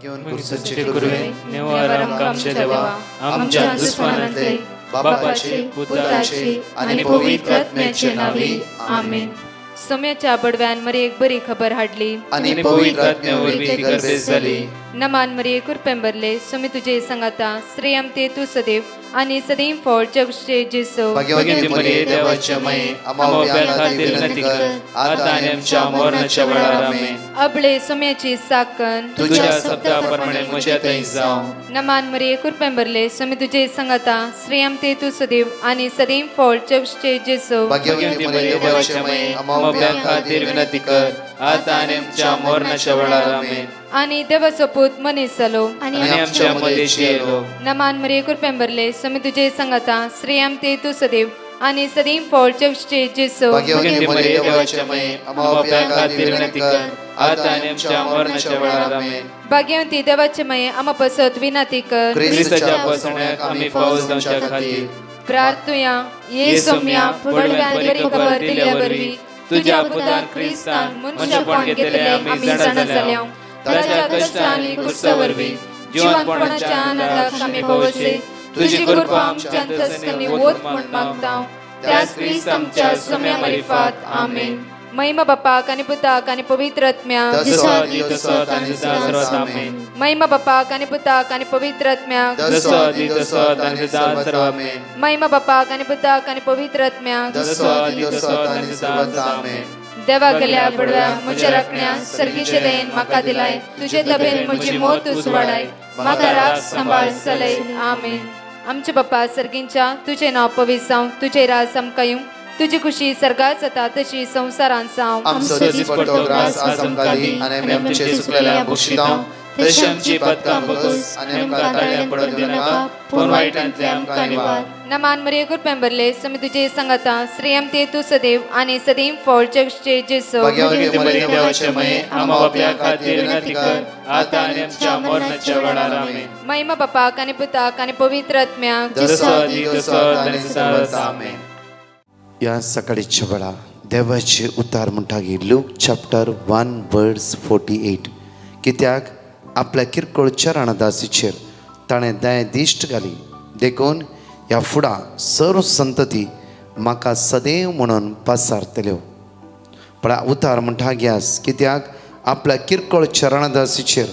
घेऊन पुरुषाचे गुरुवे नेवारम कामचे देवा आमच्या दुश्मनांतले बापाचे पुत्राचे आणि पवित्र आत्म्याचे नावे आमेन. सोम्याच्या बडव्यान मरी एक बरी खबर हाडली आणि पवित्र आत्म्यावर ती गर्दी झाली. नमान मरी कुरपेंबरले सोमी तुझे संगाता श्रेयम ते तू सदैव आणि सदैव फळ जगचे जेसो. भाग्यवती मरिये देवाच्या माये आम्हा खातीर विनंती कर आता आणि आमच्या मरणाच्या वेळार आमेन. अबळे सोम्याची साकन तुझ्या शब्दाप्रमाणे म्हज्या थंय जावं. नमान मरी कुरपेंबरले सोमी तुझे संगाता श्रेयम ते तू सदैव आणि सदैव फळ जगचे जेसो. भाग्यवती मरिये देवाच्या माये आम्हा खातीर विनंती कर आता आणि आमच्या मरणाच्या वेळार आमेन. आणि देवाचो पूत मनीस जालो आणि आमच्या मध्येशी येलो. नमान मरी कुरपेंबरले सोमी तुझे संगाता श्रेयम ते तू सदैव आणि सदैव फळ जगचे जेसो. भाग्यवती मरिये देवाच्या माये आम्हा खातीर विनंती कर आता आणि आमच्या मरणाच्या वेळार आमेन. भाग्यवती देवाचे माये आम्हा पसत विनंती कर ख्रिस्ताच्या पसण्याक आम्ही पावस जावच्या खातीर प्रार्थुया. ये सोम्या बडव्यान बरी खबर दिल्यावरवी तुझ्या पुतान ख्रिस्तान मनुष्यपण घेतले आम्ही जाणा जाल्या. ताच्या कष्टांनी कुर्सावरवी जीवनपणाच्या आनंदाक आम्ही पवसे तुझी कृपा आमच्या अंतस्करणी वोत म्हण मागता. त्याच ख्रिस्त आमच्या सोम्या मार्फत आमेन. महिमा बापाक आणि पुताक आणि पवित्र आत्म्याक महिमा बापाक आणि पुताक आणि पवित्र आत्म्याक महिमा बापाक आणि पुताक आणि पवित्र आत्म्याक देवा गेल्या बडव्या म्हज्या राखण्या सर्गीचे देन म्हाका दिलाय. तुझे तबेन म्हजी मोत उसवाडाय म्हाका राख सांबाळ चलय आमेन. आमचे बाप्पा सर्गींच्या तुझे नाव पवित्र जावं. तुझे राज आमकां येवं. तुझी खुशी सर्गात जाता तशी संसारांत जावं. आमचो दिसपट्टो ग्रास आज आमकां दी आनी आमी आमचे सुकलेल्या बक्षितांव तशी आमची पदकां बगस आनी आमकां ताळ्यां पडोवन दिनाका पूण वायटांतले आमकां निवार. नमान मरी कुरपेंबरले सोमी तुझे संगाता श्रेयम ते तू सदैव आणि सदैव फळ जगचे जेसो. भाग्यवती मरिये देवाचे माये आम्हा बाप्या खातीर विनंती कर आता आनी आमच्या मरणाच्या वेळार आमेन. महिमा बापाक आणि पुताक आणि पवित्र आत्म्याक आमेन. या सकाळीच्या वेळा देवाचे उतार म्हणटागी लूक चॅप्टर 1:48 कित्याक आपल्या किरकोळ चरणदासीचेर ताणें दया दिश्ट घाली देखून ह्या फुडा सर्व संतती म्हाका सदैव म्हणून पासारतल्यो. पण उतार म्हणटाग्यास कित्याक आपल्या किरकोळ चरणदासीचेर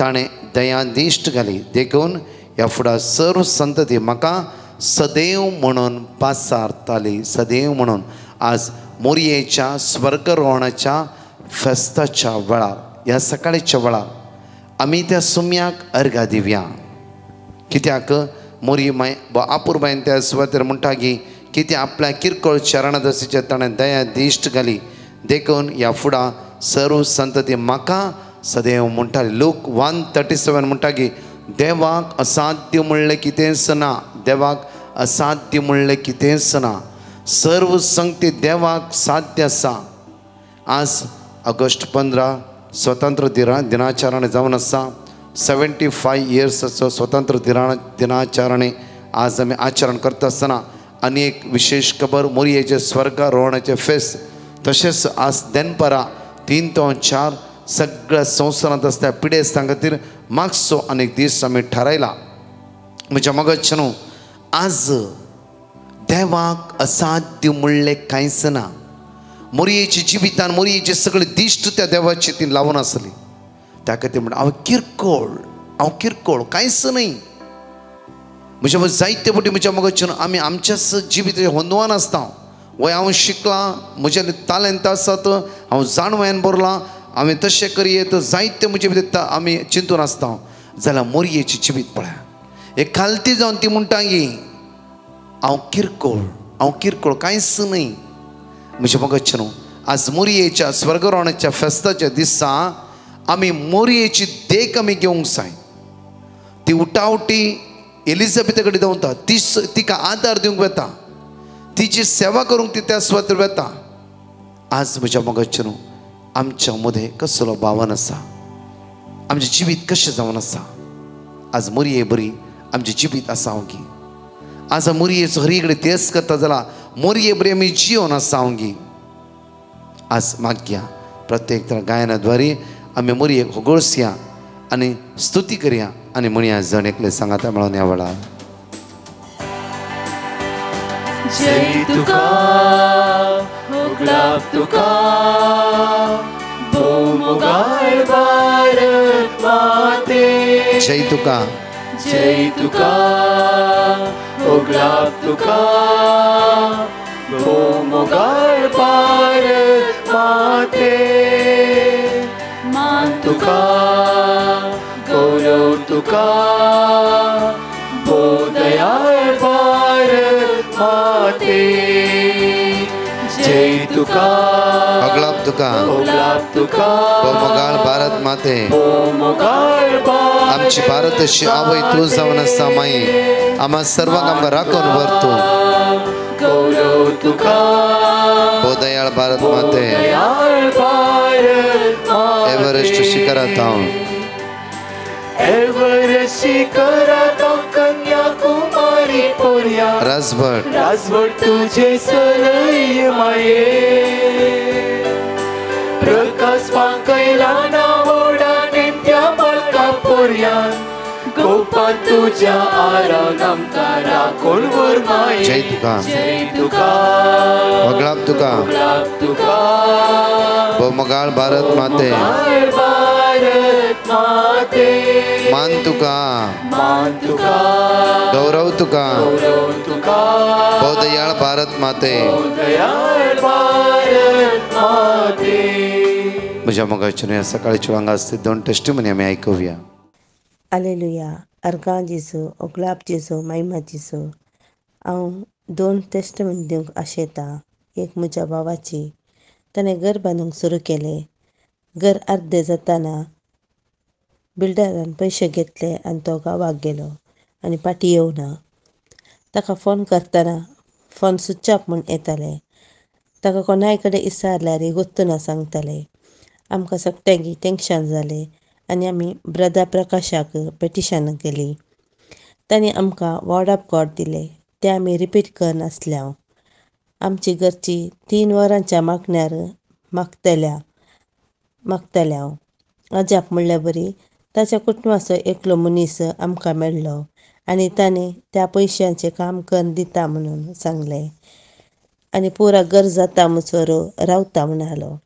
ताणें दया दिश्ट घाली देखून ह्या फुडा सर्व संतती म्हाका सदैव म्हणून पासारताली. सदैव म्हणून आज मोरयेच्या स्वर्गरोहणाच्या फेस्ताच्या वेळार ह्या सकाळीच्या वेळार आमी त्या सुम्याक अर्घा दिवया. कित्याक मोरये माय आपुरबायन त्या सुवातेर म्हणटागी कित्याक आपल्या किरकोळ चरणदासीचेर ताणें दया दिश्ट घाली देखून ह्या फुडा सर्व संतती म्हाका सदैव म्हणटाली. लूक 1:37 म्हणटागी देवाक असाध्य म्हणलें कितेंच ना. देवाक असाध्य म्हणलें कितेंच ना. सर्व संगती देवाक साध्य आसा. आज ऑगस्ट 15 स्वतंत्र दिनाचरण जावन आसा. 75 इयर्साचो स्वतंत्र दिनाचरण आज आमी आचरण करता आसतना आनी एक विशेष खबर मोरयेचे स्वर्गारोहणाचे फेस्त तशेंच आज दनपारां 3 ते 4 सगळ्या संवसारांत आसता पिडेस्तां खातीर मागचो आनीक दीस आमी थारायला. म्हज्या मगजच्यानू आज देवाक असाध्य म्हणलें कांयच ना. मोरयेच्या जिवितान मोरयेचे सगळे दिश्ट त्या देवाची ती लावून आसली. त्या खातीर म्हणटा हांव किरकोळ कांयच न्ही. म्हज्या जायते फावटी म्हज्या मगजच्यान आमी आमच्याच जिविताचे होंदवान आसता. वय हांव शिकलां म्हजे तालंत आसात हांव जाणवयान बरलां आमी तशें करयेत जायते म्हजे भितर आमी चिंतून आसता. जाल्यार मोरयेची जिवीत पळय एक खालती जावन ती म्हणटा गी हांव किरकोळ कांयच न्ही. म्हजे मगजच्यान आज मोरयेच्या स्वर्गरोहणाच्या फेस्ताच्या दिसा आमी मोरयेची देख आमी घेवंक जाय. ती उठावटी एलिझाबेथे कडेन देंवता. तिका आदार दिवंक वेता. तिची सेवा करूंक ती त्या सुवातेर वेता. आज म्हज्या मगजच्यान आमच्या मदें कसलो भावन आसा. आमचें जिवीत कशें जावन आसा. आज मोरये बरी आमचें जिवीत आसा ओगी. आज मोरयेचो हरी कडेन तेस करता जाल्यार मोरये बरी आमी जिवन आसा ओगी. आज मागया प्रत्येक गायनाद्वारे आमी मोरयेक होगोळसया आणि स्तुती करूया आणि म्हणया जण एकले सांगाता म्हणून या वेळा जय तुका गुलाब तुका भौमोगाळ भारत माते जय तुका गुलाब तुका भौमोगाळ भारत माते मान तुका गौरव तुका बोधयाळ भारत माते जय तुका अगलाब तुका गुलाब तुका भौमगाळ भारत माते भौमोगाळ भारत आमची भारतशी आवय तू जावन आसा माई आम्हा सर्वांक आमकां राखून व्हरतू गौरव तुका बोधयाळ भारत माते दयाळ भारत माते एव्हरेस्ट शिखरात हांव एव्हरेस्ट शिखरात कन्याकुमारी पोरया राजभट तुझे सलय माये प्रकाश पांकयला नावोडा नेत्या बालका पोरयान गोपाल तुझ्या आरान आमकां राखून व्हर माये जय तुका जय तुका अगलाब तुका गुलाब तुका भौमगाळ भारत माते भारत माते मान तुका गौरव तुका गौरव तुका बोधयाळ भारत माते दयाळ भारत माते म्हज्या मोगाचें सकाळच्या वांगा असते 2 टेस्टिमनी आमी आयकुया हालेलुया अर्गां जेजू ओगलाब जेजू महिमा जेजू हांव 2 टेस्टमेंट दिवंक आशेतां. एक म्हज्या भावाची ताणें घर बांदूंक सुरू केलें. घर अर्दें जाताना बिल्डरान पयशे घेतले आनी तो गांवाक गेलो आनी फाटीं येवना. ताका फोन करतना फोन स्विच ऑफ म्हूण येतालें. ताका कोणाय कडेन विचारल्यार गुत्तूना सांगताले. आमकां सगळ्यांक टेंशन जालें आनी आमी ब्रदर प्रकाशाक पेटिशन केली. तांणी आमकां वर्ड ऑफ गॉड दिलें तें आमी रिपीट करनासल्या. आमची घरची 3 वरांच्या मागण्यार मागतल्या हांव. अजाप म्हणल्यार बरी ताच्या कुटुंबाचो एकलो मनीस आमकां मेळ्ळो आनी ताणें त्या पयशांचें काम करून दिता म्हणून सांगलें आनी पुरा घर जाता म्हणसर रावता म्हणालो.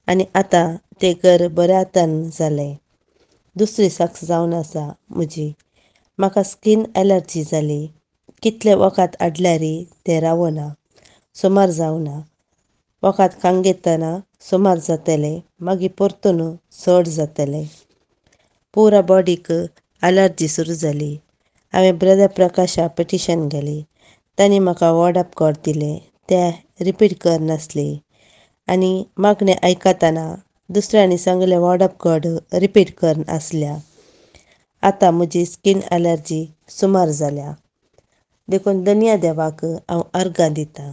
आनी आतां तें घर बऱ्या हातान जालें. दुसरी साक्ष जावन आसा म्हजी. म्हाका स्कीन एलर्जी जाली. कितले वखद हाडल्यार तें रावना. सुमार जावना. वखद खावंक घेतना सुमार जातलें मागीर परतून चड जातलें. पुरा बॉडीक एलर्जी सुरू जाली. हांवें ब्रदर प्रकाशाक पेटिशन गेली. तांणी म्हाका वर्ड ऑफ गॉड दिलें तें रिपीट करनासली आनी मागणें आयकतना दुसऱ्यांनी सांगलें वर्ड ऑफ गॉड रिपीट करन आसल्या. आतां म्हजी स्कीन एलर्जी सुमार जाल्या. देखून धन्य देवाक हांव अर्गां दितां.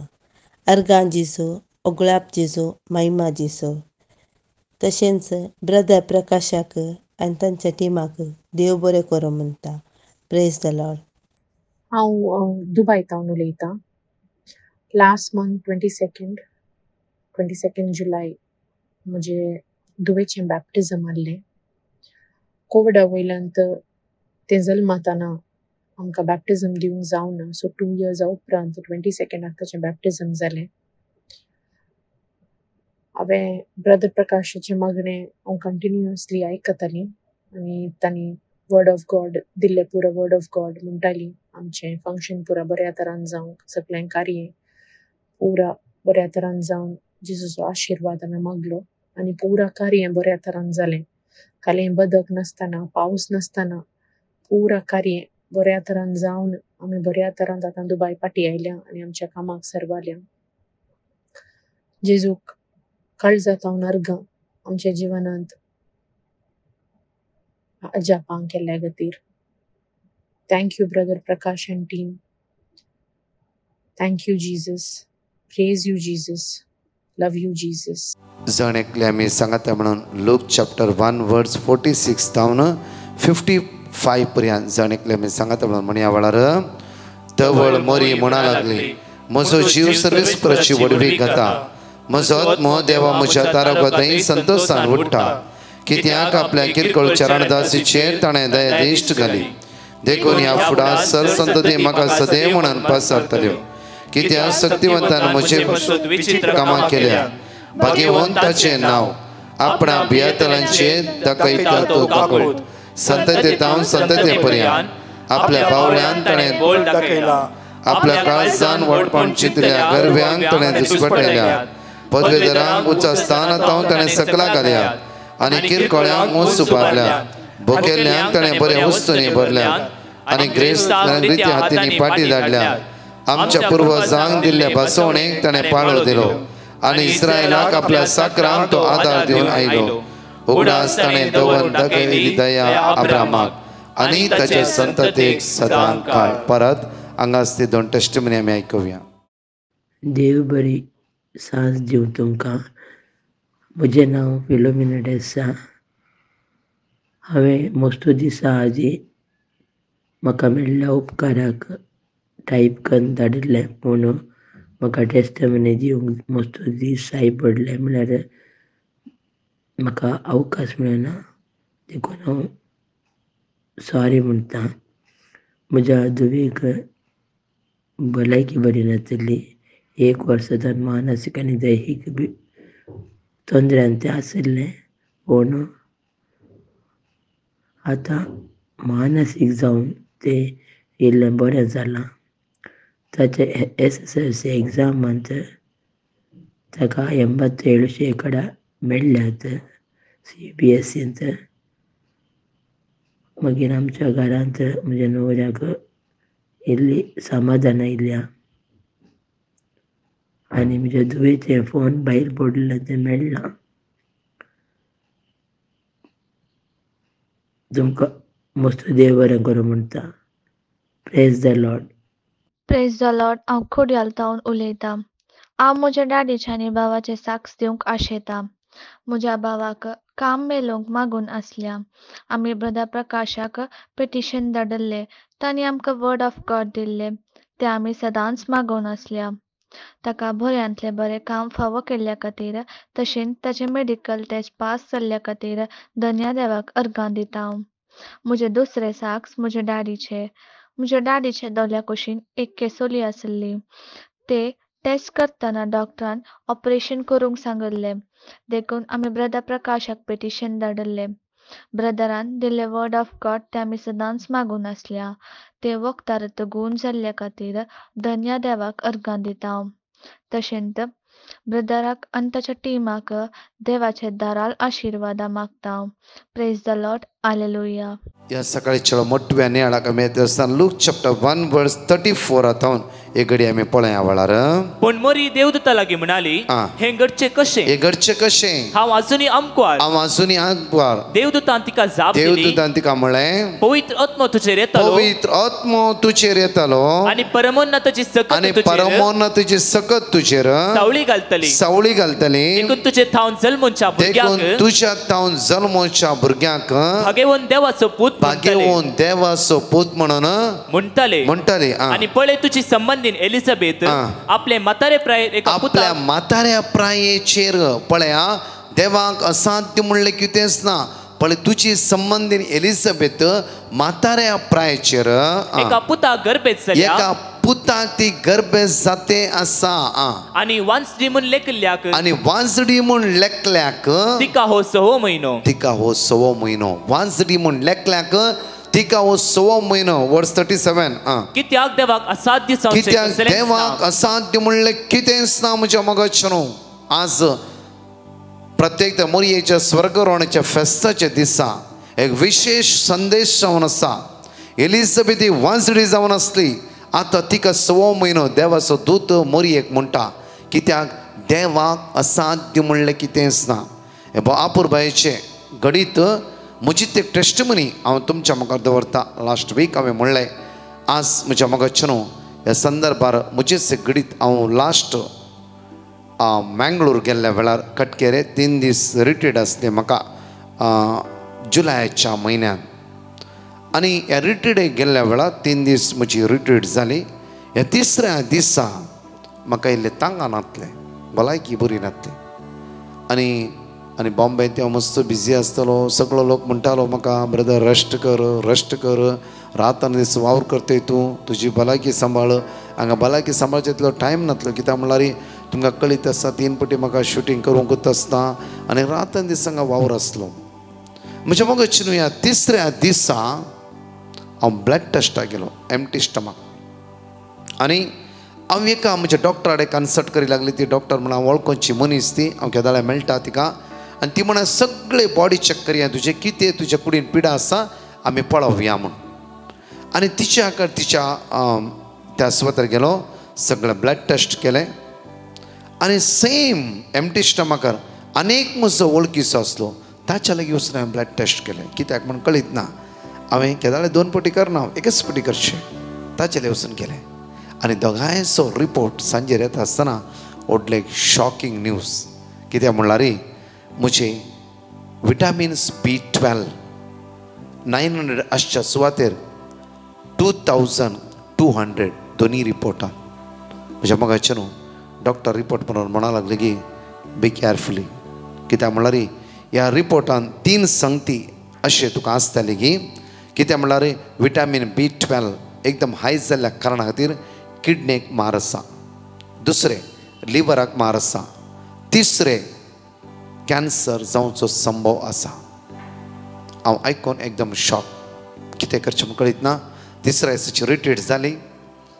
अर्गां जेजू ओगलाब जेजू महिमा जेजू. तशेंच ब्रदर प्रकाशाक आनी तांच्या टिमाक देव बरें करूं म्हणटा. Praise the Lord. हांव दुबयतावन उलयतां. लास्ट मंथ 22 जुलय म्हजे धुवेचें बॅप्टिजम आहलें. कोविडा वयल्यान तें जल्मातना आमकां बॅप्टिजम दिवंक जावना. सो 2 years उपरांत 22 ताचें बॅप्टिजम जालें. हांवें ब्रदर प्रकाशाचें मागणें हांव कंटिन्युअसली आयकतालीं आनी तांणी वर्ड ऑफ गॉड दिल्लें पुरो वर्ड ऑफ गॉड म्हणटालीं. आमचें फंक्शन पुरा बऱ्या तरान जावंक सगळ्यांक कार्य पुरा बऱ्या तरान जावन जेजूचो आशिर्वाद हांवें मागलो आनी पुरा कार्य बऱ्या तरान जालें. कालें बदक नासतना पावस नासतना पुरा कार्य बऱ्या तरान जावन आमी बऱ्या तरान आतां दुबय फाटीं आयल्या आनी आमच्या कामाक सरवाल्या. जेजूक काळजांत हांव अर्गां आमच्या जिवनांत अजापां केल्ल्या खातीर. Thank you brother Prakash end team. Thank you Jesus. Praise you Jesus. Love you Jesus. जण एकले आमी सांगता म्हणून लूक चॅप्टर 1 वर्स 46 तावन 55 पर्यंत जण एकले आमी सांगता म्हणून म्हणया वेळार तवळ मोरी म्हणा लागली म्हजो जीव सर्वेस्पराची वडवी घाता. म्हजो आत्मो देवा म्हज्या तारगतीं संतोशान उठ्ठा कित्याक आपल्या किरकोळ चरणदासीचेर ताणें दया दिश्ट घाली देखून ह्या फुडा सरसंतती म्हाका सदैव म्हणून पासरतल्यो कित्याक शक्तिवंतान म्हजे कामां केल्या भाग्यवंताचें नांव आपणा भियेतल्यांचे दाखयता तो दाखोवन संततेतावन संतते पर्यंत आपल्या बावल्यांत ताणें बोल दाखयला आपल्या काळजान वळपण चिंतल्या गर्व्यांक ताणें दिसपटयल्या पदवेधरांक उच्च स्थानांत ताणें सकला घाल्या आनी किरकोळ्यांक मूस उबारल्या भुकेल्ल्यांक ताणें बरे वस्तूंनी भरल्यात आनी ग्रेस्त रिती हातींनी पाटी धाडल्यात आमच्या पुर्वजांक दिल्ल्या बसवणेक ताणें पाळो दिलो आनी इस्रायलाक आपल्या साकरांक तो आदार दिवन आयलो उगडास ताणें दवन दाखयली दया अब्रामाक आनी ताचे संततेक सदां काळ परत हांगाच ते 2 टेस्टिमनी आमी आयकुया. देव बरी सांज दिवं तुमकां. म्हजें नांव फिलोमिना डेसा. हांवें मस्तू दिसा आजी म्हाका मेळिल्ल्या उपकाराक टायप करून धाडिल्लें पूण म्हाका टेस्टिमनी दिवंक मस्तू दीस जाय पडले म्हळ्यार म्हाका अवकाश मेळना देखून हांव सॉरी म्हणटा. म्हज्या धुवेक भलायकी बरी नासली. 1 वर्स जावन मानसीक आनी दैहीक तोंदऱ्यान तें आशिल्लें पूण आतां मानसीक जावन तें इल्लें बरें जालां. ताचे SSLC एग्जामांत ताका 87% मेळ्ळ्यात CBSEंत. मागीर आमच्या घरांत म्हज्या न्हवऱ्याक इल्ली समाधान आयल्या आनी म्हज्या धुवेचें फोन भायर पडलें तें मेळ्ळां. तुमकां मस्तू देव बरें करूं म्हणटा. Praise the Lord. Praise the Lord. हांव खोडयालतावन उलयतां. हांव म्हज्या डॅडीचे आनी भावाचे साक्ष दिवंक आशेतां. म्हज्या भावाक काम मेलोवंक मागून आसल्या. आमी ब्रदर प्रकाशाक पिटिशन धाडिल्लें. तांणी आमकां वर्ड ऑफ गॉड दिल्लें तें आमी सदांच मागोवन आसल्या. ताका बऱ्यांतलें बरें काम फावो केल्ल्या खातीर तशेंच ताचे मेडिकल टेस्ट पास जाल्ल्या खातीर धन्य देवाक अर्गां दिता हांव. म्हजें दुसरें साक्ष म्हज्या डॅडीचे दोल्या कुशीन एक केसोली आसली. ते टेस्ट करतना डॉक्टरान ऑपरेशन करूंक सांगिल्लें देखून आमी ब्रदर प्रकाशाक पिटिशन धाडिल्लें. ब्रदरान दिल्लें वर्ड ऑफ गॉड तें आमी सदांच मागून आसल्या. ते वखदार गूण जाल्ल्या खातीर धन्य देवाक अर्गां दिता हांव. तशेंच ब्रदराक आनी ताच्या टिमाक देवाचे दाराल आशिर्वादां मागता हांव. Praise the Lord. हालेलुया. या सकाळच्या मोठव्या नियाळाक आमी देवस्थान लूक चॅप्टर 1 वर्स 34 तावन एक घडी आमी पळया वळार. पण मोरी देवदूता लागीं म्हणाली हे घडचे कशें हांव आजुनी आमकार देवदूतान तिका जाप दिली. देवदूतान तिका म्हळें पवित्र आत्मो तुजेर येतालो आनी परमोन्नताची सकत तुजेर सावळी घालतली देखून तुजे थावन जल्मोच्या भुरग्यांक भाग्यवान देवाचो पूत म्हणून म्हणटाले. आनी पळय तुजी संबंधीन एलिझाबेथ आपल्या म्हाताऱ्या प्रायेचेर पळया देवाक असाध्य म्हणलें कितेंच ना. पळय तुजी संबंधीन एलिझाबेथ म्हाताऱ्या प्रायेचेर एका पुताक पुताक ती गर्भे जाते आसा आनी वांसडी म्हूण लेखल्याक तिका हो 6 म्हयनो वांसडी म्हूण लेखल्याक तिका हो 6 म्हयनो. वर्स 37. कित्याक देवाक असाध्य म्हणलें कितेंच ना म्हज्या मगजनो. आज प्रत्येक मोरयेच्या स्वर्गरोवणाच्या फेस्ताच्या दिसा एक विशेष संदेश जावन आसा. एलिझाबेथ ही वांसडी जावन आसली. आतां तिका 6 म्हयनो देवाचो दूत मोरयेक म्हणटा कित्याक देवाक असाध्य म्हणलें कितेंच ना. हे आपुरबायेचे घडीत म्हजीच एक टेस्टिमनी हांव तुमच्या मुखार दवरता. लास्ट वीक हांवें म्हणलें आज म्हज्या मगजनो ह्या संदर्भार म्हजेच एक घडीत हांव लास्ट मँगलोर गेल्ल्या वेळार कटकेरे 3 दीस रिट्रीट आसले म्हाका जुलायाच्या म्हयन्यान. आनी ह्या रिट्रीटेक गेल्ल्या वेळार 3 दीस म्हजी रिट्रीट जाली. ह्या 3ऱ्या दिसा म्हाका इल्लें तांगां नासलें भलायकी बरी नासली. आनी आनी बॉम्बे तेव्हा मस्त बिझी आसतलो सगळो लोक म्हणटालो म्हाका ब्रदर रेस्ट कर रात दीस वावर करतय तूं तुजी भलायकी सांबाळ हांगा भलायकी सांबाळचे तितलो टायम नासलो कित्याक म्हणल्यार तुमकां कळीत आसता 3 पटी म्हाका शुटींग करूंकूच आसता आनी रात दीस हांगा वावर आसलो म्हणजे मग ह्या 3ऱ्या दिसा हांव ब्लड टेस्टाक गेलो एम्प्टी स्टमक आनी हांव एका म्हणजे डॉक्टरा कडेन कन्सल्ट करी लागली ती डॉक्टर म्हणून हांव वळखुची मनीस ती हांव केदाळे मेळटा तिका आनी ती म्हणा सगळे बॉडी चॅक करया तुजें कितें तुज्या कुडीन पिडा आसा आमी पळोवया म्हूण आनी तिच्या त्या स्वतार गेलो सगळे ब्लड टेस्ट केले आनी सेम एम्प्टी स्टमकार अनेक म्हजो वळखीचो आसलो ताच्या लागीं वचून हांवें ब्लड टेस्ट केलें कित्याक म्हण कळीत ना हांवें केदाळे 2 पटी करना एकच पटी करचें ताचे लागीं वचून केलें आनी दोगांयचो रिपोर्ट सांजेर येता आसतना व्हडले शॉकिंग न्यूज कित्याक म्हणल्यार म्हजे विटामिन्स B12 900 आसच्या सुवातेर 2200 दोनी रिपोर्टां म्हज्या मोगाचें न्हू डॉक्टर रिपोर्ट म्हणून लागले की बी केअरफुली कित्याक म्हणल्यार ह्या रिपोर्टान 3 संगती अशें तुका आसताली की कित्याक म्हणल्यार विटामीन B12 एकदम हाय जाल्ल्या कारणा खातीर किडनेक मार आसा दुसरें लिव्हराक मार आसा तिसरें कॅन्सर जावचो संभव आसा हांव आयकून एकदम शॉक कितें करचें म्हाका कळीत ना 3ऱ्या दिसाची रिट्रीट जाली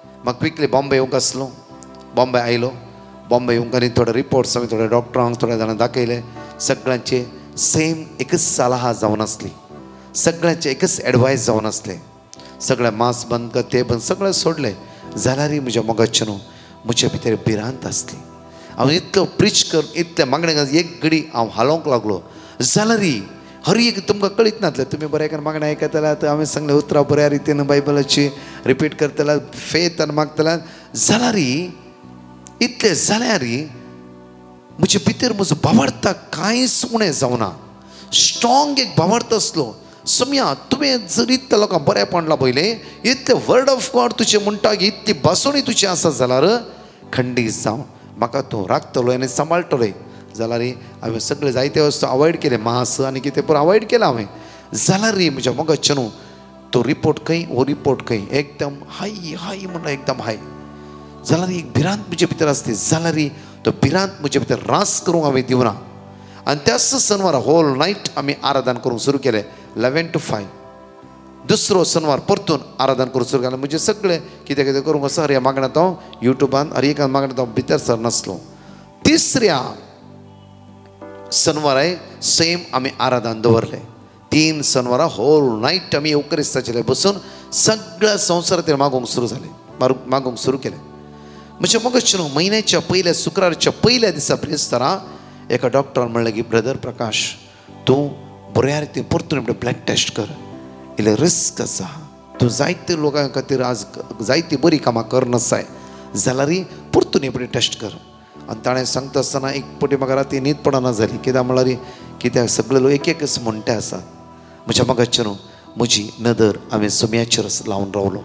म्हाका क्विकली बॉम्बे येवंक आसलो बॉम्बे आयलो बॉम्बे येवंक आनी थोडे रिपोर्ट्स हांवें थोड्या डॉक्टरांक थोड्या जाणांक दाखयले सगळ्यांचे सेम एकच सलाह जावन आसली सगळ्यांचे एकच एडवायस जावन आसले सगळे मास बंद कर ते बंद सगळें सोडले जाल्यारय म्हज्या मोगाचें न्हू म्हजे भितर भिरांत आसली हांव इतलो प्रीच कर इतले मागणे एक घडी हांव हालोवंक लागलो जाल्यारय हर एक तुमकां कळीत नासलें तुमी बरें मागणें आयकतल्यात हांवें सांगलें उतरां बऱ्या रितीन बायबलाची रिपीट करतल्यात फेथ मागतल्यात जाल्यारय इतलें जाल्यारय म्हजे भितर म्हजो भावार्थ कांयच उणें जावना स्ट्रॉंग एक भावार्थ आसलो समया तुवें जर इतल्या लोकांक बरेंपण लाभयलें इतलें वर्ड ऑफ गॉड तुजें म्हणटा की इतली भासोणी तुजी आसा जाल्यार खंडीत जावन म्हाका तूं राखतलो आनी सांबाळटलोय जाल्यार हांवें सगळे जायते वस्तू अवॉयड केले मांस आनी कितें पूण अवॉयड केला हांवें जाल्यार म्हज्या मोगाचें न्हू तो रिपोर्ट खंय हो रिपोर्ट खंय एकदम हाय हाय म्हणून एकदम हाय जाल्यार एक भिरांत म्हजे भितर आसली जाल्यार तो भिरांत म्हजे भितर रास करूंक हांवें दिवना आनी त्याच शेनवारा होल नायट आमी आराधन करूंक सुरू केलें 11 to 5 दुसरो शेनवार परतून आराधन करूंक सुरू केलें म्हणजे सगळें कितें कितें करूंक आसा ह्या मागण्यांत हांव युट्यूबान हर एका मागण्यांत हांव भितर सर नासलो 3ऱ्या शेनवाराय सेम आमी आराधन दवरलें 3 शेनवारा होल नायट आमी येवकरिस्ताचेर बसून सगळ्या संवसाराचेर मागोवंक सुरू जालें मागोवंक सुरू केलें म्हणजे मोगाचें न्हू म्हयन्याच्या पयल्या शुक्रारच्या पयल्या दिसा प्रेस्तारा एका डॉक्टरान म्हणलें की ब्रदर प्रकाश तूं बऱ्या रितीन परतून ब्लड टेस्ट कर इल्लें रिस्क आसा तूं जायते लोकां खातीर आज जायती बरी कामां करनासाय जाल्यारय परतून एपटी टेस्ट कर आनी ताणें सांगता आसतना एक पटी म्हाका राती न्हीद पडना जाली कित्याक म्हणल्यार कित्याक सगळे लोक एक एकच म्हणटे आसात म्हज्या मोगाचें न्हू म्हजी नदर हांवें सुम्याचेर लावन रावलो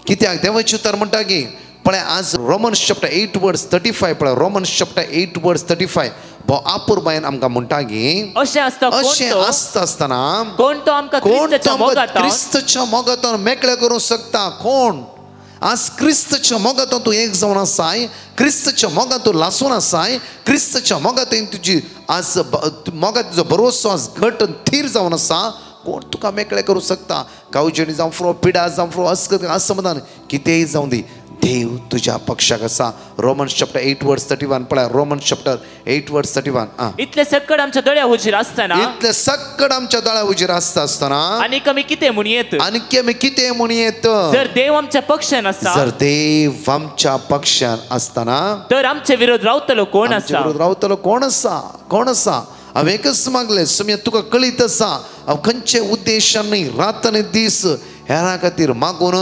कित्याक देवाचें उतर म्हणटा की पळय आज रोमन्स चॅप्टर 8 वर्स 35 पळय रोमन्स चॅप्टर 8 वर्स 35 भो आपूर बायन आमकां म्हणटा की अशें आसता आसतना कोण तो आमकां क्रिस्ताच्या मोगातान मेकळे करूंक शकता कोण आज क्रिस्ताच्या मोगातान तूं एक जावन आसाय क्रिस्ताच्या मोगान तूं लासून आसाय क्रिस्ताच्या मोगान तुजी आज मोगात तुजो भरोसो आज घट थीर जावन आसा कोण तुका मेकळे करूंक शकता गांवजेणी जावं फ्रो पिडा जावं फ्रो असमाधान कितेंय जावं दी देव तुझ्या पक्षाक आसा रोमन्स चॅप्टर 8 वर्स 31 पळय रोमन्स चॅप्टर 8 वर्स 31 इतले सक्कड आमच्या दोळ्या उजीर आसतना इतले सक्कड आमच्या दोळ्या उजीर आसतना आनी आमी कितें म्हूण येत जर देव आमच्या पक्षान आसा जर देव आमच्या पक्षान आसतना तर आमचे विरोध रावतलो कोण आसा कोण आसा हांवें एकच मागलें समया तुका कळीत आसा हांव खंयचे उद्देशान न्ही रात आनी दीस हेरां खातीर मागून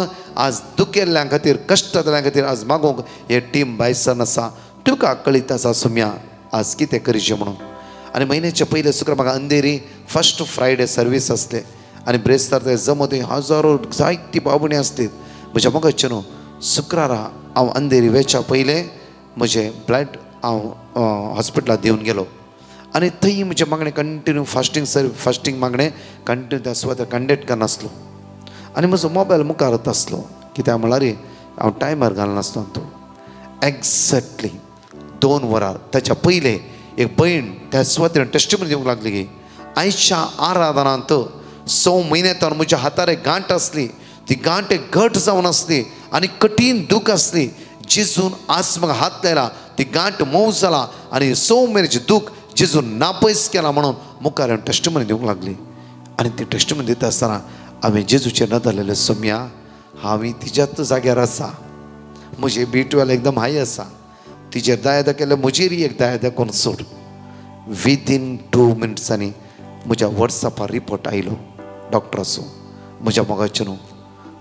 आज दुखेल्ल्यां खातीर कश्ट जाल्ल्यां खातीर आज मागोवंक हे टीम बायसन आसा तुका कळीत आसा सुम्या आज कितें करचें म्हणून आनी म्हयन्याच्या पयले शुक्र म्हाका अंधेरी फर्स्ट फ्रायडे सर्वीस आसले आनी ब्रेस्तार ते जमो थंय हजारो जायती बाबणी आसली म्हज्या मोगाचें न्हू शुक्रारा हांव अंधेरी वेच्या पयले म्हजें ब्लड हांव हॉस्पिटलांत दिवन गेलो आनी थंय म्हजे मागणें कंटिन्यू फास्टींग मागणें कंटिन्यू त्या सुवातेर कंडक्ट करनासलो आनी म्हजो मोबायल मुखारच आसलो कित्याक म्हळ्यार हांव टायमार घालनासलो तो एक्झॅक्टली 2 वरां ताच्या पयलें एक भयण त्या सुवातेर टेस्टिमनी दिवंक लागली की आयच्या आराधनांत 6 म्हयन्यांत म्हज्या हातार एक गांठ आसली ती गांठ एक घट जावन आसली आनी कठीण दूख आसली जेजून आज म्हाका हात लायला ती गांठ मोव जाला आनी 6 म्हयन्याची दूख जेजून नापयस केला म्हणून मुखार येवन टेस्टिमनी दिवंक लागली आनी ती टेस्टिमनी दिता आसतना हांवें जेजूचेर नदरलेलें सोम्या हांवें तिच्याच जाग्यार आसा म्हजें B12 एकदम हाय आसा तिचेर दया केल्यार म्हजेरय एक दया करून सोड विदीन 2 मिनट्सांनी म्हज्या वॉट्सॅपार रिपोर्ट आयलो डॉक्टराचो म्हज्या मोगाचेर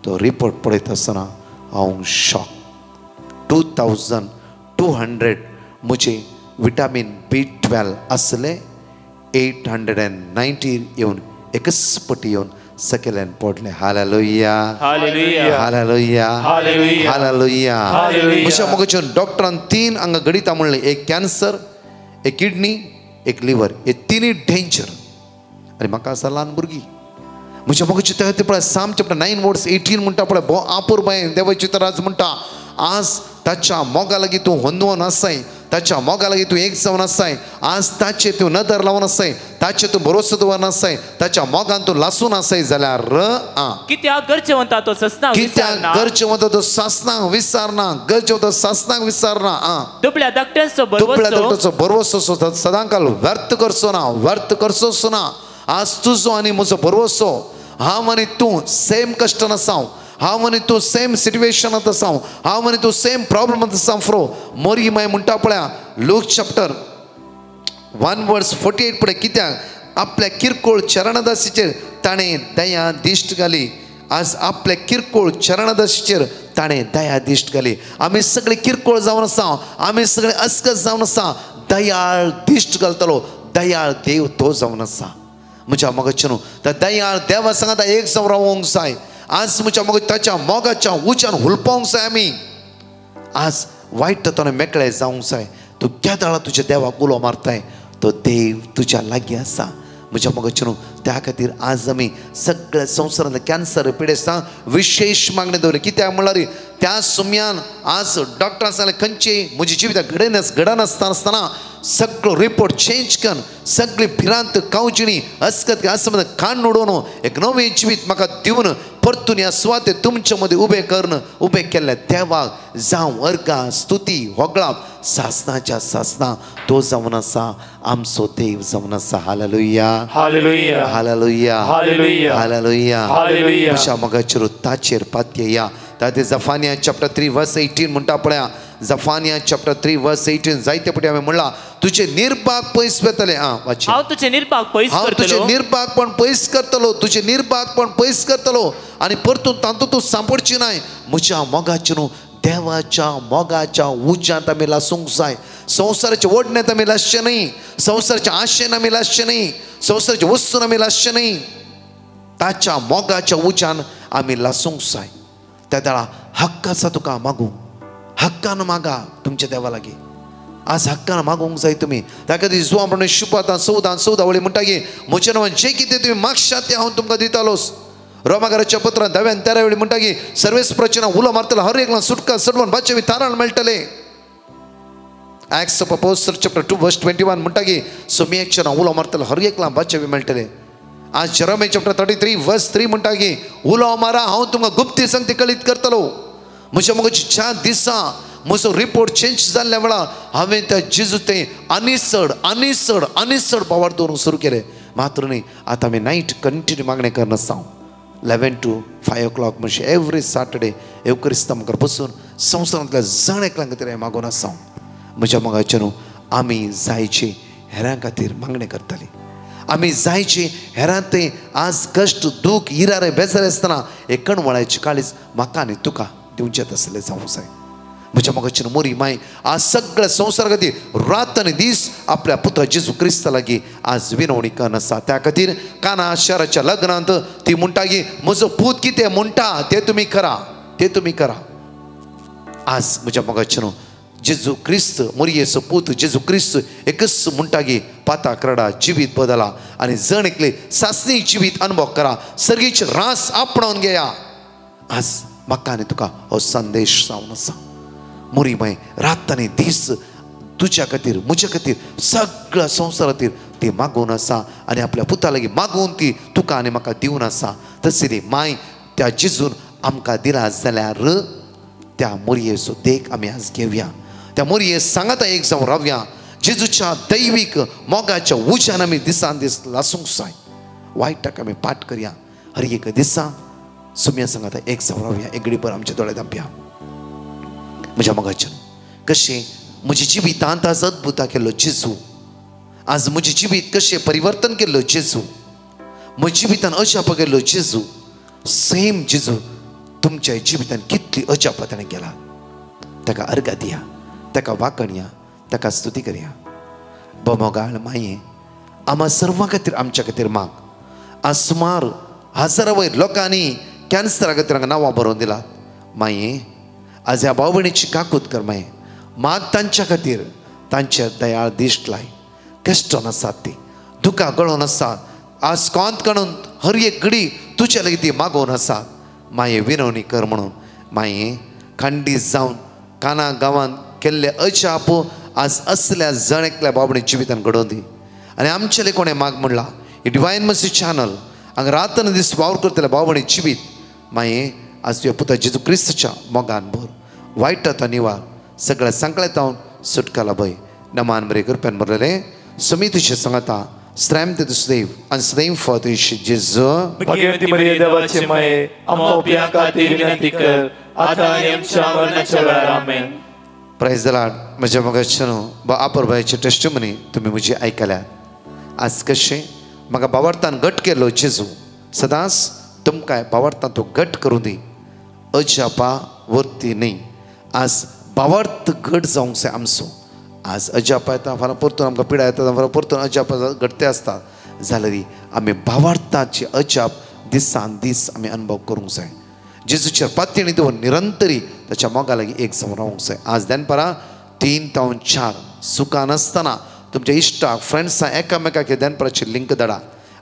तो रिपोर्ट पळयता आसतना हांव शॉक 2200 म्हजें विटामीन B12 आसलें 890 येवन एकच पटी येवन सकयल्यान पडलें hallelujah hallelujah hallelujah hallelujah hallelujah म्हज्या मोगाचेर डॉक्टरान 3 आंगां घडिता म्हणलें एक कॅन्सर एक किडनी एक लिव्हर हे तिनूय डेंजर आनी म्हाका आसा ल्हान भुरगीं म्हज्या मोगाचेर ते पळय साम चॅप्टर 9 वर्स 18 म्हणटा पळय भो आपूर बाय देवाची तराज म्हणटा आज ताच्या मोगा लागीं तूं होंदवून आसाय ताच्या मोगा लागीं तूं एक जावन आसाय आज ताचे तूं नदर लावन आसाय ताचे तूं भरोसो दवरून आसाय ताच्या मोगान तूं लासून आसाय जाल्यार कित्याक गरजे वता तो सस्नांक कित्याक गरजे वता तो सासनांक विसारना गरजे वता सासनांक विसारना दुबळ्या धाकट्यांचो भरवसो सदांकाल व्यर्थ करचोच ना आज तुजो आनी म्हजो भरवसो हांव आनी तूं सेम कश्टान आसाव हांव आनी तूं सेम सिट्युएशनांत आसाव हांव आनी तूं सेम प्रॉब्लमांत आसा फ्रो मोरी माय म्हणटा पळया लूक चॅप्टर 1 वर्स 48 पळय कित्याक आपल्या किरकोळ चरणदासीचेर ताणें दया दिश्ट घाली आज आपल्या किरकोळ चरणदासीचेर ताणें दया दिश्ट घाली आमी सगळे किरकोळ जावन आसा आमी सगळे अस्कस जावन आसा दयाळ दिश्ट घालतलो दयाळ देव तो जावन आसा म्हज्या मोगाचेर त्या दयाळ देवा सांगात एक जावन रावोंक जाय आज म्हज्या मोग ताच्या मोगाच्या उच्यान हुलपावंक जाय आमी आज वायट तोने मेकळे जावंक जाय तूं केदाळा तुज्या देवाक उलो मारताय तो देव तुज्या लागीं आसा म्हज्या मोगाचेर त्या खातीर आज आमी सगळ्या संवसारांतले कॅन्सर पिडेस्तांक विशेष मागणी दवरली कित्याक म्हळ्यार त्या सुमयान आज डॉक्टर सांगलें खंयची म्हजी जिविताक घडनासतना सगळो रिपोर्ट चेंज कर सगळी भिरांत कावजिणी अस्कत आसमन काण उडोवन एक नवें जिवीत म्हाका दिवन परतून ह्या सुवातेर तुमचे मदीं उबें केल्ले देवाक जावं अर्गां स्तुती होगळाप सासनाच्या सासना तो जावन आसा आमचो देव जावन आसा hallelujah hallelujah hallelujah hallelujah hallelujah hallelujah म्हज्या मोगाचेर ताचेर पातये या ताते जफानिया चॅप्टर 3 वर्स 18 म्हणटा पळया जफानिया चॅप्टर 3 वर्स 18 जायते पटी हांवें म्हणला तुजे निर्भाग पयस वेतले हांव तुजे निर्भाग पयस करतलो हांव तुजे निर्भागपण पयस करतलो तुजे निर्भागपण पयस करतलो आनी परतून तातूंत तूं सांपडची नाय म्हज्या मोगाचेर देवाच्या मोगाच्या उज्यांत आमी लासूंक जाय संवसाराच्या ओडण्यात आमी लासचे न्ही संवसाराच्या आशेन आमी लासचे न्ही संवसाराच्या वस्तून आमी लासचे न्ही ताच्या मोगाच्या उज्यान आमी लासूंक जाय त्या देळा हक्क आसा तुका मागूं हक्कान मागा तुमच्या देवा लागीं आज हक्कान मागूंक जाय तुमी त्या खातीर जुवा म्हणून शुपातां 14 वळी म्हणटा की म्हज्या नांवान जें कितें तुमी मागशात तें हांव तुमकां दितालोस रोमाकाराच्या पत्रांत 10 वेळी म्हणटा की सर्वेस प्रचना उलो मारतलो हर एकला सुटका सडवून बाचे तारण मेळटले Acts of Apostles chapter 2 verse 21 म्हणटा की सोम्याच्या उलो मारतलो हर एकला बाचे मेळटले आज जेरेमिया चॅप्टर 33 वर्स 3 म्हणटा की उलो मारा हांव तुमकां गुप्ती संगती कळीत करतलो म्हज्या मोगाची ज्या दिसा म्हजो रिपोर्ट चेंज जाल्ल्या वेळार हांवें त्या जेजू तें आनीसड पावार दवरूंक सुरू केलें मात्र न्ही आतां आमी नायट कंटिन्यू मागणें करनासा 11 to 5 o'clock म्हणजे एवरी सॅटर्डे एवकरिस्तां मुखार बसून संवसारांतल्या जण एकल्या खातीर हांवें मागून आसा म्हज्या मोगाचेर आमी जायचे हेरां खातीर मागणें करतलीं आमी जायचे हेरां तें आज कश्ट दूख इरारे बेजारे आसतना एक कणवळाची काळीज म्हाका आनी तुका दिवचें आसलें जावंक जाय म्हज्या मोगाचेर मोरी माय आज सगळ्या संवसारा खातीर रात आनी दीस आपल्या पुत्र जेजू क्रिस्ता लागीं आज विनवणी करन आसा त्या खातीर काना शहराच्या लग्नांत ती म्हणटा की म्हजो पूत कितें म्हणटा तें तुमी करा आज म्हज्या मोगाचेर जेजू क्रिस्त मोरयेचो पूत जेजू क्रिस्त एकच म्हणटागी पाता करडा जिवीत बदला आनी जण एकले सासणी जिवीत अनुभव करा सर्गीचे रास आपणावन घेया. आज म्हाका आनी तुका हो संदेश जावन आसा. मोरीमय रात आनी दीस तुज्या खातीर म्हज्या खातीर सगळ्या संवसारा खातीर ती मागून आसा आनी आपल्या पुता लागीं मागून ती तुका आनी म्हाका दिवन आसा. तशी माय त्या जेजून आमकां दिला जाल्यार त्या मोरयेचो देख आमी आज घेवया. त्या मोरये सांगाता एक जावन रावया. जेजूच्या दैवीक मोगाच्या उज्यान आमी दिसान दीस लासूंक जाय. वायटाक आमी पाठ करया. हर एक दिसा सुम्या सांगाता एक जावन रावया. एक घडी पर आमचे दोळे धांपया. म्हज्या मोगाच्या कशें म्हजी जिवितांत आज अद्भुता केल्लो जेजू. आज म्हजी जिवीत कशें परिवर्तन केल्लो जेजू. म्हज्या जिवितान अजाप केल्लो जेजू. सेम जेजू तुमच्या जिवितान कितली अजाप ताणें केला. ताका अर्घ दिया, ताका वाकणया, ताका स्तुती करया. मोगाळ माये आम्हा सर्वां खातीर आमच्या खातीर माग. आज सुमार 1000 वयर लोकांनी कॅन्सरा खातीर हांगा नांवां बरोवन दिलात. माये आज ह्या भाव भयणीची काकूत कर माये. माग तांच्या खातीर तांचे दयाळ दिश्ट लाय. कश्ट नासात ती दुखां गळोवन आसात. आज कोंत काडून हर एक घडी तुज्या लागीं ती मागोवन आसात. माये विनवणी कर म्हणून माये खंडीत जावन काना गांवांत केल्ले अजाप आज असल्या जण एकल्या बाबडे जिवितान घडोवन दी. आनी आमचेले कोणें माग म्हणला ही डिवायन मसी चॅनल हांगा रातन दीस वावर करतले बाबडे जिवीत माये आज तुझ्या पुता जेजू क्रिस्तच्या मोगान भर. वायटाता निवार सगळ्या संकळेतावन सुटकाला भय. नमान बरे करप्यान बरलेले समी तुझे सांगाता strength to save and save for the Jesus. Bhagwati मरिया देवाचे माये आमकां उपया खातीर विनंती कर आतां आनी आमच्या मरणाच्या वेळार आमेन. Praise the Lord. म्हज्या मोगाच्यानो बा आपुरबायेचे टेस्टिमनी तुमी म्हजी आयकल्यात. आज कशें म्हाका भावार्थान घट केल्लो जेजू सदांच तुमकां भावार्थान तो घट करूं दी. अजापा वर्ती न्ही. आज भावार्थ घट जावंक जाय आमचो. आज अजाप येता फाल्यां परतून आमकां पिडा येता फाल्यां परतून अजाप घडते आसतात जाल्यार आमी भावार्थाची अजाप दिसान दीस आमी अनुभव करूंक जाय. जेजूचेर पातयणी दवरून निरंतरी ताच्या मोगा लागीं एक जावन रावंक जाय. आज दनपारां 3 ते 4 सुखान आसतना तुमच्या इश्टाक फ्रेंड्सां एकामेकाक दनपाराची लिंक धाडा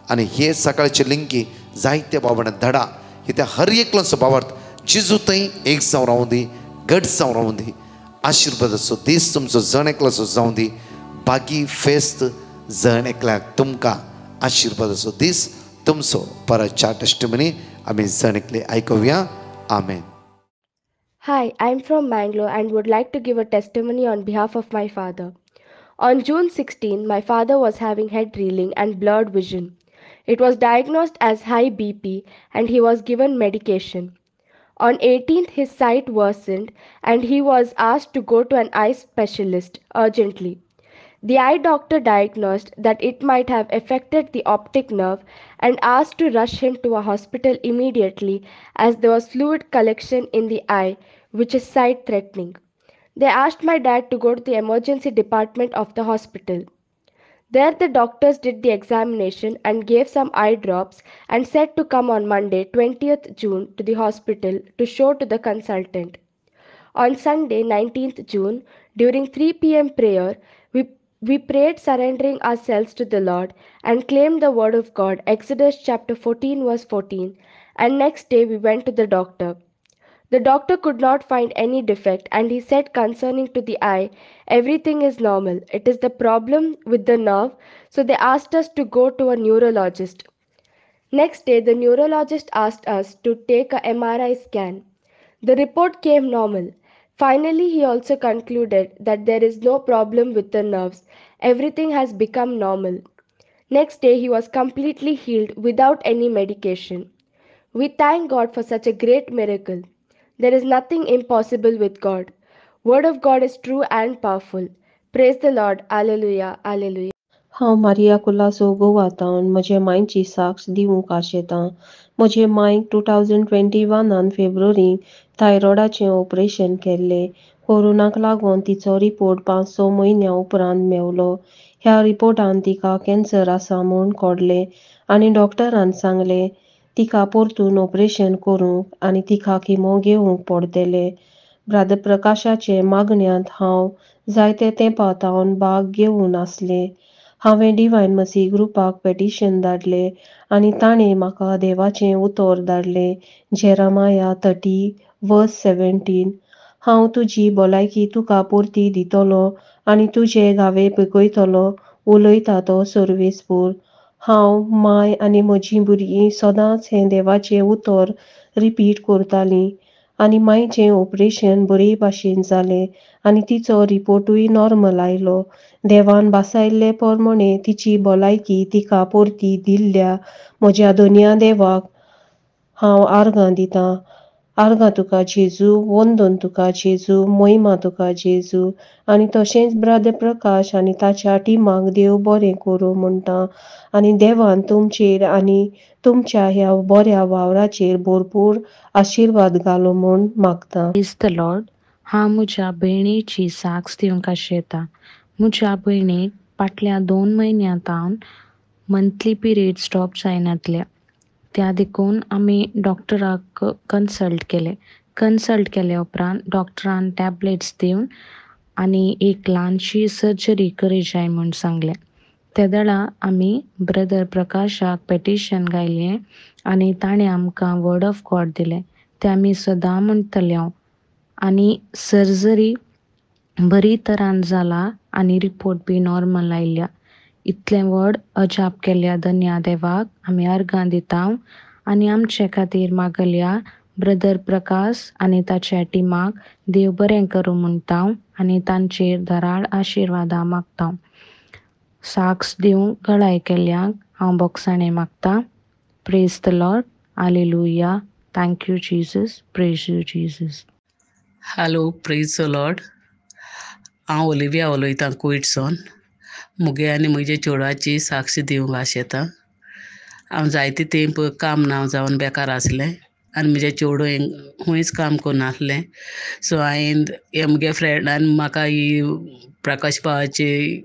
आनी हे सकाळचे लिंकी जायते बाबड्यांक धाडा. हे त्या हर एकलोचो भावार्थ जेजू थंय एक जावन रावूं दी, घट जावन रावूं दी. आशिर्वादाचो दीस तुमचो जण एकल्याचो जावं दी. बागी फेस्त जण एकल्याक तुमकां आशिर्वादाचो दीस तुमचो. परतच्या टेस्टिमनी आमी जण एकले आयकुया. आमेन. Hi, I'm from Mangalore and would like to give a testimony on behalf of my father. On June 16, my father was having head reeling and blurred vision. It was diagnosed as high BP and he was given medication. On 18th, his sight worsened and he was asked to go to an eye specialist urgently. The eye doctor diagnosed that it might have affected the optic nerve and asked to rush him to a hospital immediately as there was fluid collection in the eye, which is sight threatening. They asked my dad to go to the emergency department of the hospital. There the doctors did the examination and gave some eye drops and said to come on Monday 20th June to the hospital to show to the consultant. On Sunday 19th June during 3 p.m. prayer, we prayed surrendering ourselves to the Lord and claimed the word of God, Exodus chapter 14 verse 14, and next day we went to the doctor. The doctor could not find any defect and he said concerning to the eye, everything is normal. It is the problem with the nerve, so they asked us to go to a neurologist. Next day, the neurologist asked us to take a MRI scan. The report came normal. Finally, he also concluded that there is no problem with the nerves. Everything has become normal. Next day, he was completely healed without any medication. We thank God for such a great miracle. There is nothing impossible with God. Word of God is true and powerful. Praise the Lord. Alleluia. Alleluia. हांव Maria Colaco गोवातावन म्हजे मांयची साक्ष दिवंक आशेतां. म्हजे मांयक 2021 फेब्रुवारीक थायरॉयडाचें operation केल्लें. कोरोनाक लागून तिचो रिपोर्ट 5-6 म्हयन्यां उपरांत मेवलो. ह्या रिपोर्टान तिका कॅन्सर आसा म्हूण कळ्ळें आनी डॉक्टरान सांगलें तिका परतून ऑपरेशन करूंक आनी तिका किमो घेवंक पडटलें. ब्रादर प्रकाशाचे मागण्यांत हांव जायते तेंपातावन भाग घेवन आसलें. हांवें डिवायन मसी ग्रुपाक पेटिशन धाडलें आनी ताणें म्हाका देवाचें उतर धाडलें. जेरामाया 30:17. हांव तुजी भलायकी तुका पुर्ती दितलो आनी तुजे घावे पिकयतलो, उलयता तो सर्वेस्पूर. हांव, माय आनी म्हजीं भुरगीं सदांच हें देवाचें उतर रिपीट करतालीं. आनी मायेचें ऑपरेशन बरे भाशेन जालें आनी तिचो रिपोर्टूय नॉर्मल आयलो. देवान बासायल्ले प्रमाणें तिची भलायकी तिका परती दिल्ल्या म्हज्या दोनया देवाक हांव आर्गां दितां. आर्गां तुका जेजू, वंदन तुका जेजू, महिमा तुका जेजू. आनी तशेंच ब्रादर प्रकाश आनी ताच्या टिमाक देव बरें करूं म्हणटा आनी देवान तुमचेर आनी तुमच्या ह्या बऱ्या वावराचेर भरपूर आशिर्वाद घालो म्हूण मागतां. Praise the Lord. हांव म्हज्या भयणीची साक्स दिवंक आशेतां. म्हज्या भयणीक फाटल्या 2 म्हयन्यांतावन मंथली पिरियड स्टॉप जायनातल्या. त्या देखून आमी डॉक्टराक कन्सल्ट केले उपरांत डॉक्टरान टॅबलेट्स दिवन आनी एक ल्हानशी सर्जरी करी जाय म्हूण सांगलें. त्या वेळा आमी ब्रदर प्रकाशाक पेटिशन घायलें आनी ताणें आमकां वर्ड ऑफ गॉड दिलें. तें आमी सदां म्हणटले हांव. आनी सर्जरी बरी तरान जाला आनी रिपोर्ट बी नॉर्मल आयल्या. इतलें व्हड अजाप केल्या धन्या देवाक आमी अर्गां दिता आनी आमचे खातीर मागल्या ब्रदर प्रकाश आनी ताच्या टिमाक देव बरें करूं म्हणटा आनी तांचेर धराड आशिर्वादा मागता. साक्स दिवंक गळाय केल्ल्याक हांव बोगसाणें मागतां. Praise the Lord. Hallelujah. Thank you Jesus. Praise you Jesus. Hello, praise the Lord. हांव ओलिविया उलयतां कुयटसून. मुगे आनी म्हजे चेडवाची साक्ष दिवंक आशेतां. हांव जायते तेंप काम ना जावन बेकार आसलें आनी म्हजें चेडूय खूंयच काम करनासलें. सो हांवें हे म्हगे फ्रेंडान म्हाका ही प्रकाश भावाचें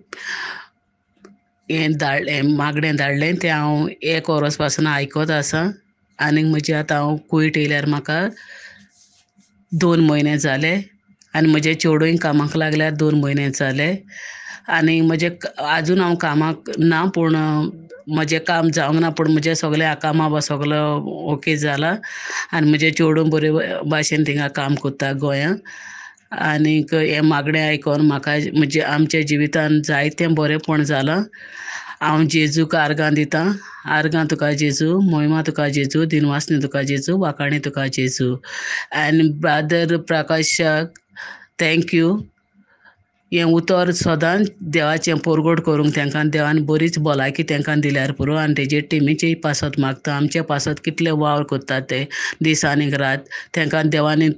मागणें धाडलें तें हांव 1 वोरस पासून आयकत आसां. आनी म्हजें आतां हांव कुयट येयल्यार म्हाका 2 म्हयने जाले आनी म्हजें चेडूय कामाक लागल्यार 2 म्हयने जाले. आनी आजून हांव कामाक ना पूण म्हजें काम जावंक ना पूण म्हजें सगलें कामां सगलो ओके जाला आनी म्हजें चेडूय बरे भाशेन थिंगां काम कोत्ता गोंयां. आनीक हें मागणें आयकोन म्हाका आमच्या जिवितान जायतें बरेंपण जालां. हांव जेजूक आर्गां दितां. आर्गां तुका जेजू, महिमा तुका जेजू, दिनवासनी तुका जेजू, वाखाणी तुका जेजू. आनी ब्रादर प्रकाशाक थँक्यू. हें उतर सदांच देवाचें परगोड करूंक तेंकां देवान बरीच भलायकी तेंकां दिल्यार पुरो आनी तेजे टिमीचेय पासत मागता. आमचे पासत कितले वावर कोत्ता ते दीस आनीक रात. तेंकां देवानी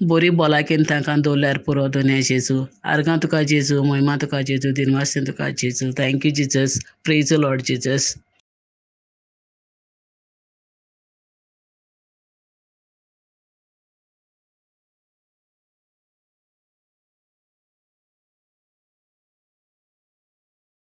बरी भलायकेन तेंकां दवरल्यार पुरो दोनया जेजू. आर्गां तुका जेजू, महिमा तुका जेजू, दिनवासनी तुका जेजू. Thank you Jesus. Praise the Lord Jesus.